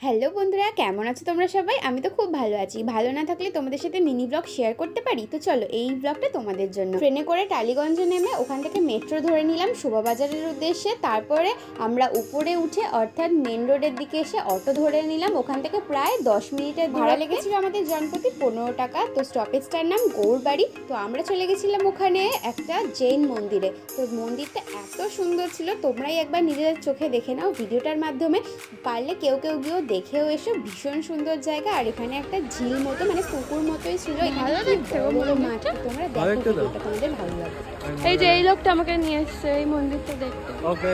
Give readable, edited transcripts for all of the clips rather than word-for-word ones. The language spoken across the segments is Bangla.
হ্যালো বন্ধুরা, কেমন আছো তোমরা সবাই? আমি তো খুব ভালো আছি। ভালো না থাকলে তোমাদের সাথে মিনি ব্লগ শেয়ার করতে পারি? তো চলো, এই ব্লগটা তোমাদের জন্য। ট্রেনে করে টালিগঞ্জে নেমে ওখান থেকে মেট্রো ধরে নিলাম শোভাবাজারের উদ্দেশ্যে। তারপরে আমরা উপরে উঠে অর্থাৎ মেন রোডের দিকে এসে অটো ধরে নিলাম। ওখান থেকে প্রায় 10 মিনিটের ভাড়া লেগেছিল আমাদের জনপ্রতি 15 টাকা। তো স্টপেজটার নাম গৌরবাড়ি। তো আমরা চলে গেছিলাম ওখানে একটা জৈন মন্দিরে। তো মন্দিরটা এত সুন্দর ছিল, তোমরাই একবার নিজেদের চোখে দেখে নাও ভিডিওটার মাধ্যমে। পারলে কেউ কেউ গিয়েও দেখেও এসো, ভীষণ সুন্দর জায়গা। আর এখানে একটা ঝিল মতো, মানে পুকুর মতোই ছিল। ভালো দেখতে মাঠ, তোমরা দেখো, ভিডিওটা তোমাদের ভালো লাগবে। এই যে এই লোকটা আমাকে নিয়ে এসছে এই মন্দিরটা দেখতে। ওকে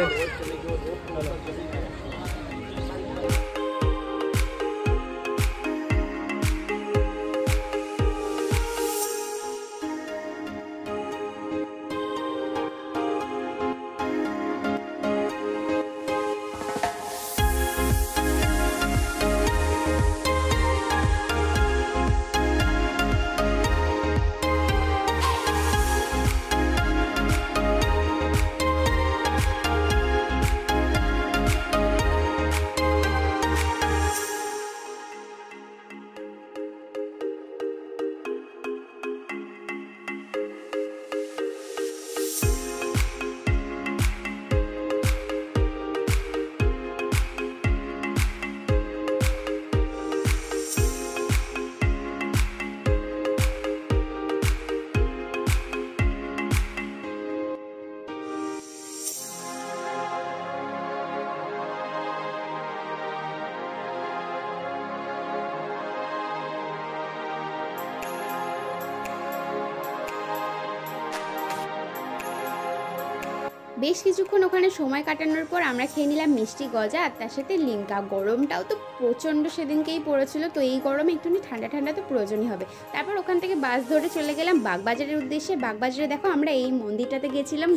বেশ কিছুক্ষণ ওখানে সময় কাটানোর পর আমরা খেয়ে নিলাম মিষ্টি গজা আর তার সাথে লিমকা। গরমটাও তো প্রচণ্ড সেদিনকেই পড়েছিল, তো এই গরমে একটুখানি ঠান্ডা ঠান্ডা তো প্রয়োজনই হবে। তারপর ওখান থেকে বাস ধরে চলে গেলাম বাগবাজারের উদ্দেশ্যে। বাগবাজারে দেখো, আমরা এই মন্দিরটাতে গেছিলাম।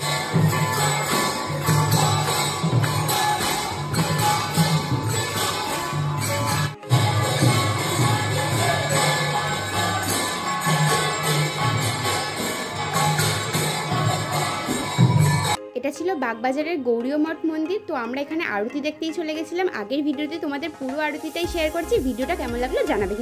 এটা ছিল বাগবাজারের গৌরীয় মঠ মন্দির। তো আমরা এখানে আরতি দেখতেই চলে গেছিলাম। আগের ভিডিওতে তোমাদের পুরো আরতিটাই শেয়ার করছি। ভিডিওটা কেমন লাগলো জানাবে।